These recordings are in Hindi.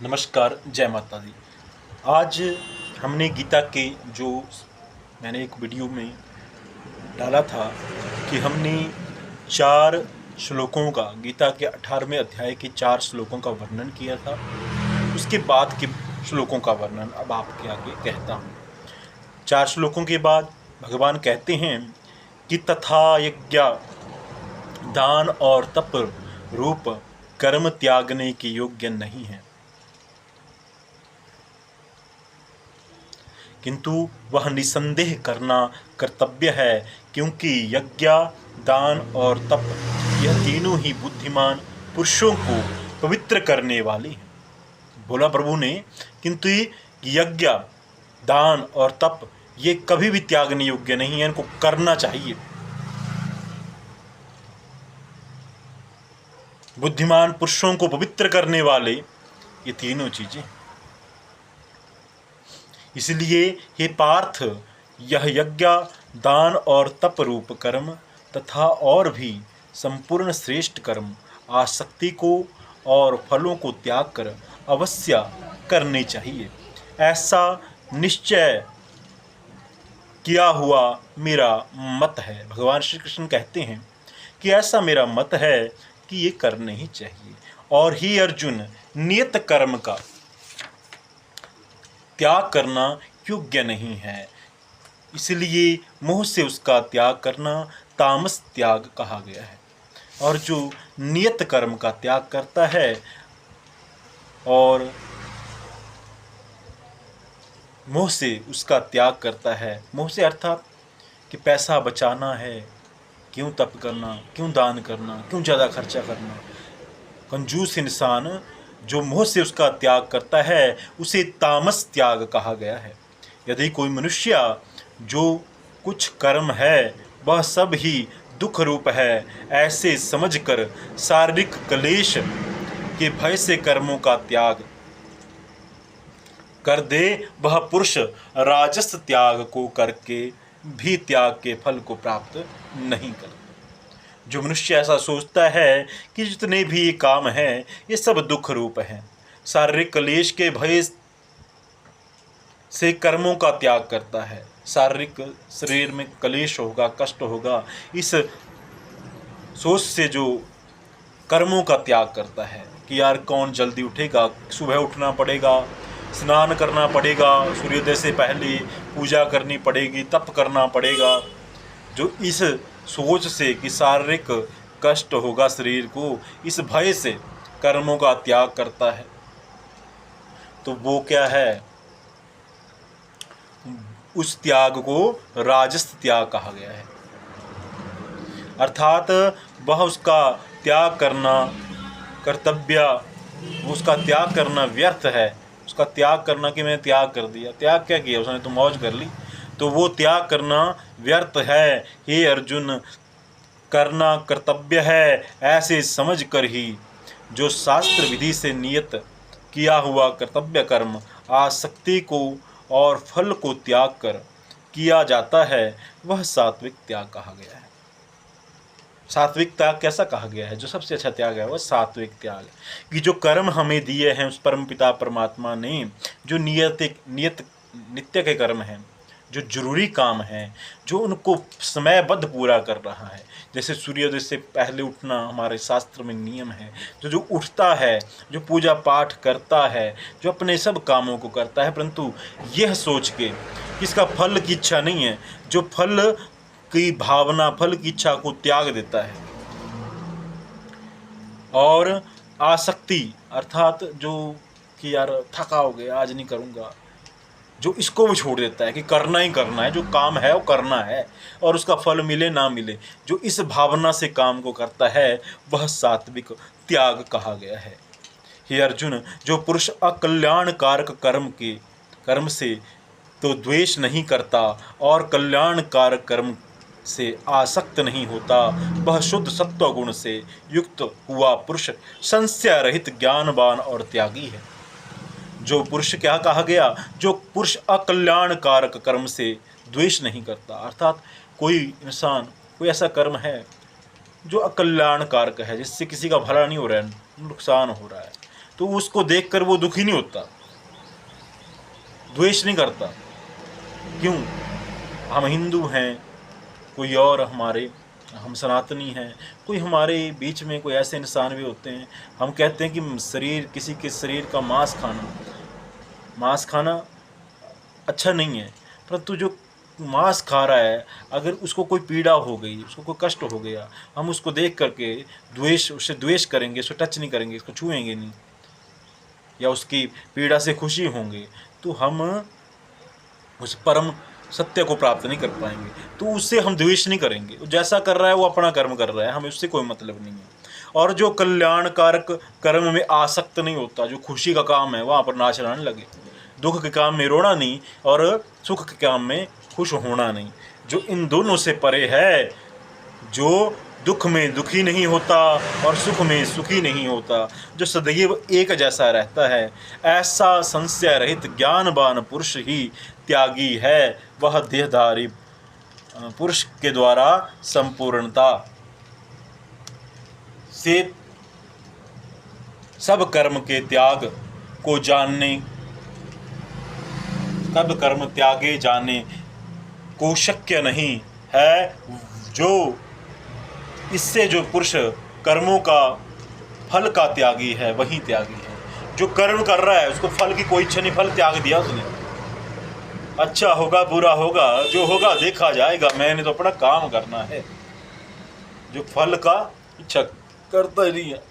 नमस्कार, जय माता दी। आज हमने गीता के जो मैंने एक वीडियो में डाला था कि हमने 4 श्लोकों का, गीता के 18वें अध्याय के 4 श्लोकों का वर्णन किया था। उसके बाद के श्लोकों का वर्णन अब आपके आगे कहता हूँ। 4 श्लोकों के बाद भगवान कहते हैं कि तथा यज्ञ, दान और तप रूप कर्म त्यागने के योग्य नहीं है, किंतु वह निसंदेह करना कर्तव्य है, क्योंकि यज्ञ, दान और तप यह तीनों ही बुद्धिमान पुरुषों को पवित्र करने वाले हैं। बोला प्रभु ने, किंतु यज्ञ, दान और तप ये कभी भी त्यागने योग्य नहीं है, इनको करना चाहिए। बुद्धिमान पुरुषों को पवित्र करने वाले ये तीनों चीजें। इसलिए हे पार्थ, यह यज्ञ, दान और तप रूप कर्म तथा और भी संपूर्ण श्रेष्ठ कर्म आसक्ति को और फलों को त्याग कर अवश्य करने चाहिए। ऐसा निश्चय किया हुआ मेरा मत है। भगवान श्री कृष्ण कहते हैं कि ऐसा मेरा मत है कि ये करने ही चाहिए। और ही अर्जुन, नियत कर्म का त्याग करना योग्य नहीं है, इसलिए मोह से उसका त्याग करना तामस त्याग कहा गया है। और जो नियत कर्म का त्याग करता है और मोह से उसका त्याग करता है, मोह से अर्थात कि पैसा बचाना है, क्यों तप करना, क्यों दान करना, क्यों ज़्यादा खर्चा करना। कंजूस इंसान जो मोह से उसका त्याग करता है उसे तामस त्याग कहा गया है। यदि कोई मनुष्य जो कुछ कर्म है वह सब ही दुख रूप है, ऐसे समझकर शारीरिक क्लेश के भय से कर्मों का त्याग कर दे, वह पुरुष राजस त्याग को करके भी त्याग के फल को प्राप्त नहीं करता। जो मनुष्य ऐसा सोचता है कि जितने भी ये काम हैं ये सब दुख रूप हैं, शारीरिक क्लेश के भय से कर्मों का त्याग करता है, शारीरिक शरीर में क्लेश होगा, कष्ट होगा, इस सोच से जो कर्मों का त्याग करता है कि यार कौन जल्दी उठेगा, सुबह उठना पड़ेगा, स्नान करना पड़ेगा, सूर्योदय से पहले पूजा करनी पड़ेगी, तप करना पड़ेगा, जो इस सोच से कि शारीरिक कष्ट होगा शरीर को, इस भय से कर्मों का त्याग करता है, तो वो क्या है, उस त्याग को राजस त्याग कहा गया है। अर्थात वह उसका त्याग करना कर्तव्य, उसका त्याग करना व्यर्थ है। उसका त्याग करना कि मैंने त्याग कर दिया, त्याग क्या किया उसने, तो मौज कर ली, तो वो त्याग करना व्यर्थ है। हे अर्जुन, करना कर्तव्य है, ऐसे समझ कर ही जो शास्त्र विधि से नियत किया हुआ कर्तव्य कर्म आसक्ति को और फल को त्याग कर किया जाता है, वह सात्विक त्याग कहा गया है। सात्विक त्याग कैसा कहा गया है? जो सबसे अच्छा त्याग है वह सात्विक त्याग है, कि जो कर्म हमें दिए हैं उस परमपिता परमात्मा ने, जो नित्य के कर्म हैं, जो जरूरी काम हैं, जो उनको समयबद्ध पूरा कर रहा है, जैसे सूर्योदय से पहले उठना हमारे शास्त्र में नियम है, जो उठता है, जो पूजा पाठ करता है, जो अपने सब कामों को करता है, परंतु यह सोच के कि इसका फल की इच्छा नहीं है, जो फल की भावना, फल की इच्छा को त्याग देता है, और आसक्ति अर्थात जो कि यार थका हो गया आज नहीं करूँगा, जो इसको भी छोड़ देता है कि करना ही करना है, जो काम है वो करना है, और उसका फल मिले ना मिले, जो इस भावना से काम को करता है वह सात्विक त्याग कहा गया है। हे अर्जुन, जो पुरुष अकल्याणकारक कर्म से तो द्वेष नहीं करता और कल्याणकारक कर्म से आसक्त नहीं होता, वह शुद्ध सत्व गुण से युक्त हुआ पुरुष संशय रहित ज्ञानवान और त्यागी है। जो पुरुष क्या कहा गया? जो पुरुष अकल्याणकारक कर्म से द्वेष नहीं करता, अर्थात कोई इंसान, कोई ऐसा कर्म है जो अकल्याणकारक है, जिससे किसी का भला नहीं हो रहा है, नुकसान हो रहा है, तो उसको देखकर वो दुखी नहीं होता, द्वेष नहीं करता। क्यों? हम हिंदू हैं, कोई और हम सनातनी हैं, कोई हमारे बीच में कोई ऐसे इंसान भी होते हैं, हम कहते हैं कि किसी के शरीर का मांस खाना अच्छा नहीं है, परंतु जो मांस खा रहा है, अगर उसको कोई पीड़ा हो गई, उसको कोई कष्ट हो गया, हम उसको देख करके उससे द्वेष करेंगे, उसको टच नहीं करेंगे, उसको छुएंगे नहीं, या उसकी पीड़ा से खुशी होंगे, तो हम उस परम सत्य को प्राप्त नहीं कर पाएंगे। तो उससे हम द्वेष नहीं करेंगे। वो जैसा कर रहा है वो अपना कर्म कर रहा है, हमें उससे कोई मतलब नहीं है। और जो कल्याणकारक कर्म में आसक्त नहीं होता, जो खुशी का काम है वहाँ पर नाच रहने लगे, दुख के काम में रोना नहीं और सुख के काम में खुश होना नहीं, जो इन दोनों से परे है, जो दुख में दुखी नहीं होता और सुख में सुखी नहीं होता, जो सदैव एक जैसा रहता है, ऐसा संशय रहित ज्ञानवान पुरुष ही त्यागी है। वह देहधारी पुरुष के द्वारा संपूर्णता से सब कर्म के त्याग को जानने, सब कर्म त्यागे जाने को शक्य नहीं है। जो इससे जो पुरुष कर्मों का फल का त्यागी है, वही त्यागी है। जो कर्म कर रहा है उसको फल की कोई इच्छा नहीं, फल त्याग दिया उसने, अच्छा होगा बुरा होगा जो होगा देखा जाएगा, मैंने तो अपना काम करना है। जो फल का इच्छा करता ही नहीं है,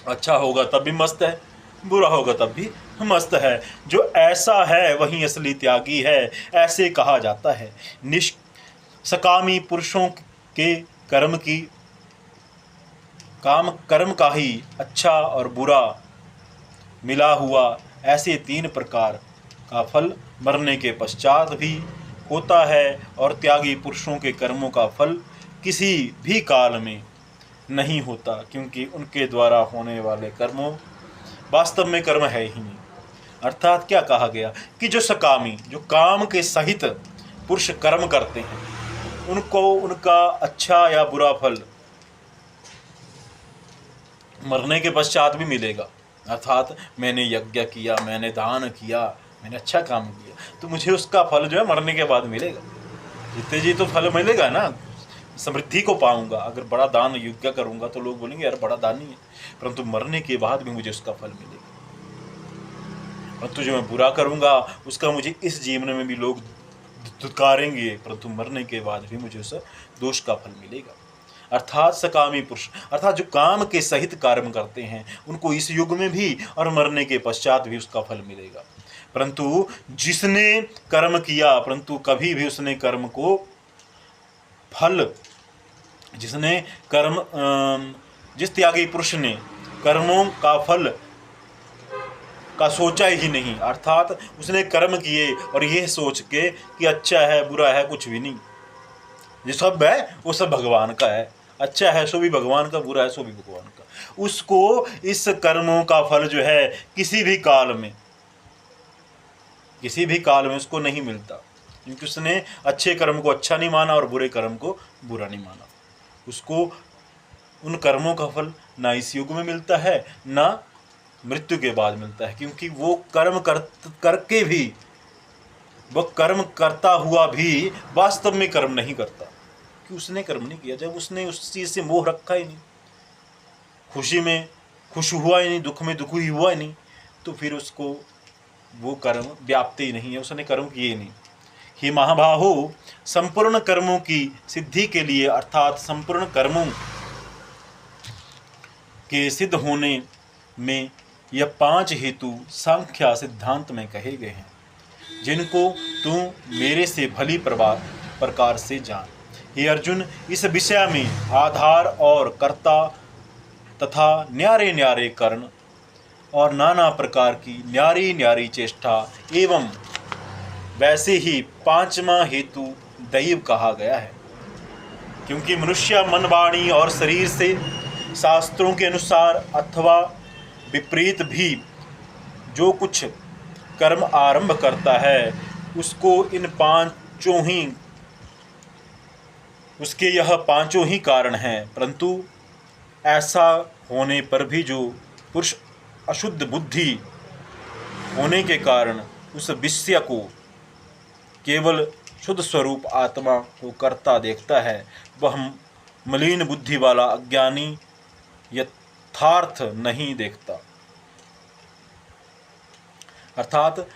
अच्छा होगा तब भी मस्त है, बुरा होगा तब भी मस्त है, जो ऐसा है वही असली त्यागी है, ऐसे कहा जाता है। सकामी पुरुषों के कर्म का ही अच्छा और बुरा मिला हुआ ऐसे 3 प्रकार का फल मरने के पश्चात भी होता है, और त्यागी पुरुषों के कर्मों का फल किसी भी काल में नहीं होता, क्योंकि उनके द्वारा होने वाले कर्मों वास्तव में कर्म है ही नहीं। अर्थात क्या कहा गया कि जो सकामी, जो काम के सहित पुरुष कर्म करते हैं, उनको उनका अच्छा या बुरा फल मरने के पश्चात भी मिलेगा। अर्थात मैंने यज्ञ किया, मैंने दान किया, मैंने अच्छा काम किया, तो मुझे उसका फल जो है मरने के बाद मिलेगा। जीते जी तो फल मिलेगा ना, समृद्धि को पाऊंगा। अगर बड़ा दान यज्ञ करूंगा तो लोग बोलेंगे यार बड़ा दानी है, परंतु मरने के बाद भी मुझे उसका फल मिलेगा। परंतु जो मैं बुरा करूंगा उसका मुझे इस जीवन में भी लोग धुतकारेंगे, परंतु मरने के बाद भी मुझे उस दोष का फल मिलेगा। अर्थात सकामी पुरुष, अर्थात जो काम के सहित कर्म करते हैं, उनको इस युग में भी और मरने के पश्चात भी उसका फल मिलेगा। परंतु जिसने कर्म किया, परंतु कभी भी उसने कर्म को फल, जिस त्यागी पुरुष ने कर्मों का फल का सोचा ही नहीं, अर्थात उसने कर्म किए और यह सोच के कि अच्छा है बुरा है कुछ भी नहीं, जो सब है वो सब भगवान का है, अच्छा है सो भी भगवान का, बुरा है सो भी भगवान का, उसको इस कर्मों का फल जो है किसी भी काल में उसको नहीं मिलता, क्योंकि उसने अच्छे कर्म को अच्छा नहीं माना और बुरे कर्म को बुरा नहीं माना। उसको उन कर्मों का फल ना इस युग में मिलता है ना मृत्यु के बाद मिलता है, क्योंकि वो कर्म करके भी, वो कर्म करता हुआ भी वास्तव में कर्म नहीं करता, कि उसने कर्म नहीं किया। जब उसने उस चीज़ से मोह रखा ही नहीं, खुशी में खुश हुआ ही नहीं, दुख में दुखी हुआ ही नहीं, तो फिर उसको वो कर्म व्याप्त ही नहीं है, उसने कर्म किए ही नहीं। ही महाबाहो, संपूर्ण कर्मों की सिद्धि के लिए, अर्थात संपूर्ण कर्मों के सिद्ध होने में यह 5 हेतु सांख्य सिद्धांत में कहे गए हैं, जिनको तू मेरे से भली प्रकार से जान। हे अर्जुन, इस विषय में आधार और कर्ता तथा न्यारे न्यारे कर्ण और नाना प्रकार की न्यारी न्यारी चेष्टा एवं वैसे ही 5वां हेतु दैव कहा गया है, क्योंकि मनुष्य मन वाणी और शरीर से शास्त्रों के अनुसार अथवा विपरीत भी जो कुछ कर्म आरंभ करता है, उसके यह 5 ही कारण हैं। परंतु ऐसा होने पर भी जो पुरुष अशुद्ध बुद्धि होने के कारण उस विषय को केवल शुद्ध स्वरूप आत्मा को करता देखता है, वह मलिन बुद्धि वाला अज्ञानी यथार्थ नहीं देखता। अर्थात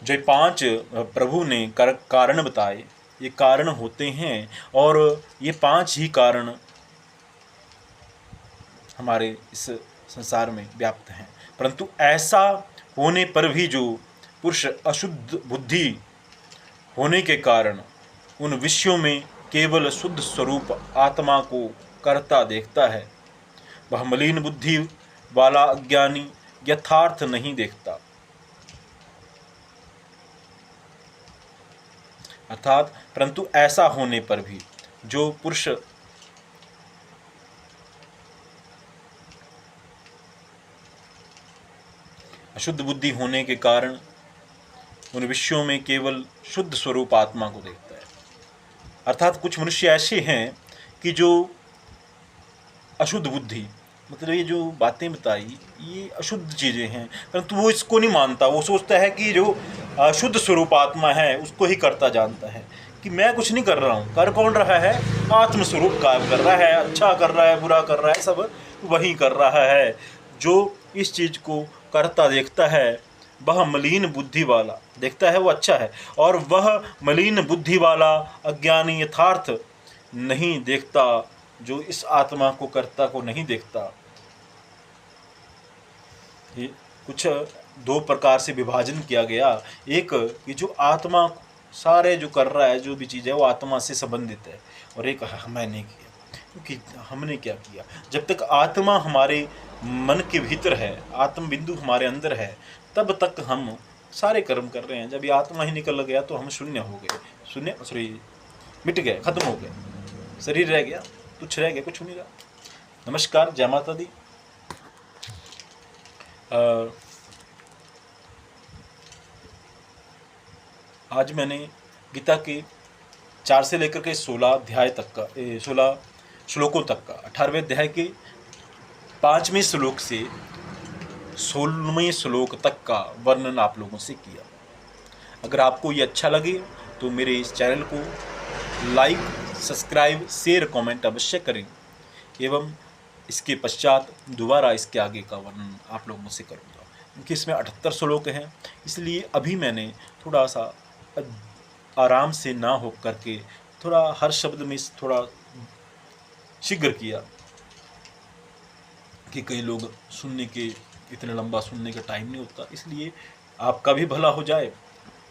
जो 5 प्रभु ने कारण बताए, ये कारण होते हैं और ये 5 ही कारण हमारे इस संसार में व्याप्त हैं। परंतु ऐसा होने पर भी जो पुरुष अशुद्ध बुद्धि होने के कारण उन विषयों में केवल शुद्ध स्वरूप आत्मा को करता देखता है, वह मलिन बुद्धि वाला अज्ञानी यथार्थ नहीं देखता। अर्थात परंतु ऐसा होने पर भी जो पुरुष अशुद्ध बुद्धि होने के कारण उन विषयों में केवल शुद्ध स्वरूप आत्मा को देखता है। अर्थात कुछ मनुष्य ऐसे हैं कि जो अशुद्ध बुद्धि, मतलब ये जो बातें बताई ये अशुद्ध चीज़ें हैं, परंतु वो इसको नहीं मानता। वो सोचता है कि जो शुद्ध स्वरूप आत्मा है उसको ही करता जानता है, कि मैं कुछ नहीं कर रहा हूँ। कर कौन रहा है? आत्मस्वरूप कार्य कर रहा है, अच्छा कर रहा है, बुरा कर रहा है, सब वही कर रहा है। जो इस चीज़ को करता देखता है वह मलिन बुद्धि वाला देखता है, वो अच्छा है, और वह मलिन बुद्धि वाला अज्ञानी यथार्थ नहीं देखता, जो इस आत्मा को कर्ता को नहीं देखता। ये कुछ 2 प्रकार से विभाजन किया गया। एक कि जो आत्मा सारे जो कर रहा है, जो भी चीज़ है वो आत्मा से संबंधित है, और एक मैंने किया, क्योंकि हमने क्या किया। जब तक आत्मा हमारे मन के भीतर है, आत्म बिंदु हमारे अंदर है, तब तक हम सारे कर्म कर रहे हैं। जब ये आत्मा ही निकल गया तो हम शून्य हो गए, शून्य सॉरी मिट गए, खत्म हो गए, शरीर रह गया, तुच्छ रह गया, कुछ नहीं रहा। नमस्कार, जय माता दी। आज मैंने गीता के 4 से लेकर के 16 अध्याय तक का 16 श्लोकों तक का 18वें अध्याय के 5वें श्लोक से 16वें श्लोक तक का वर्णन आप लोगों से किया। अगर आपको ये अच्छा लगे तो मेरे इस चैनल को लाइक, सब्सक्राइब, शेयर, कमेंट अवश्य करें, एवं इसके पश्चात दोबारा इसके आगे का वर्णन आप लोगों से करूँगा, क्योंकि इसमें 78 श्लोक हैं। इसलिए अभी मैंने थोड़ा सा आराम से ना हो करके थोड़ा हर शब्द में थोड़ा शीघ्र किया, कि कई लोग सुनने के इतना लंबा सुनने का टाइम नहीं होता। इसलिए आपका भी भला हो जाए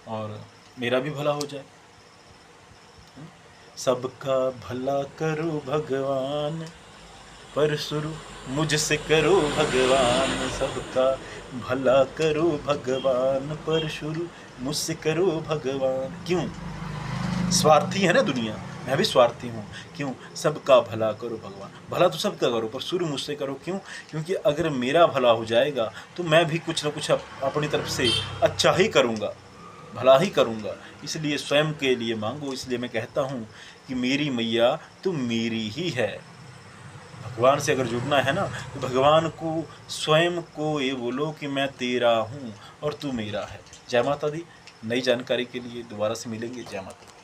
और मेरा भी भला हो जाए। सबका भला करो भगवान, पर शुरू मुझसे करो भगवान। सबका भला करो भगवान, पर शुरू मुझसे करो भगवान। क्यों? स्वार्थी है ना दुनिया, मैं भी स्वार्थी हूँ। क्यों? सबका भला करो भगवान। भला तो सबका करो, पर शुरू मुझसे करो। क्यों? क्योंकि अगर मेरा भला हो जाएगा तो मैं भी कुछ ना कुछ अपनी तरफ से अच्छा ही करूँगा, भला ही करूँगा। इसलिए स्वयं के लिए मांगो। इसलिए मैं कहता हूँ कि मेरी मैया तो मेरी ही है। भगवान से अगर जुड़ना है ना, तो भगवान को स्वयं को ये बोलो कि मैं तेरा हूँ और तू मेरा है। जय माता दी। नई जानकारी के लिए दोबारा से मिलेंगे। जय माता दी।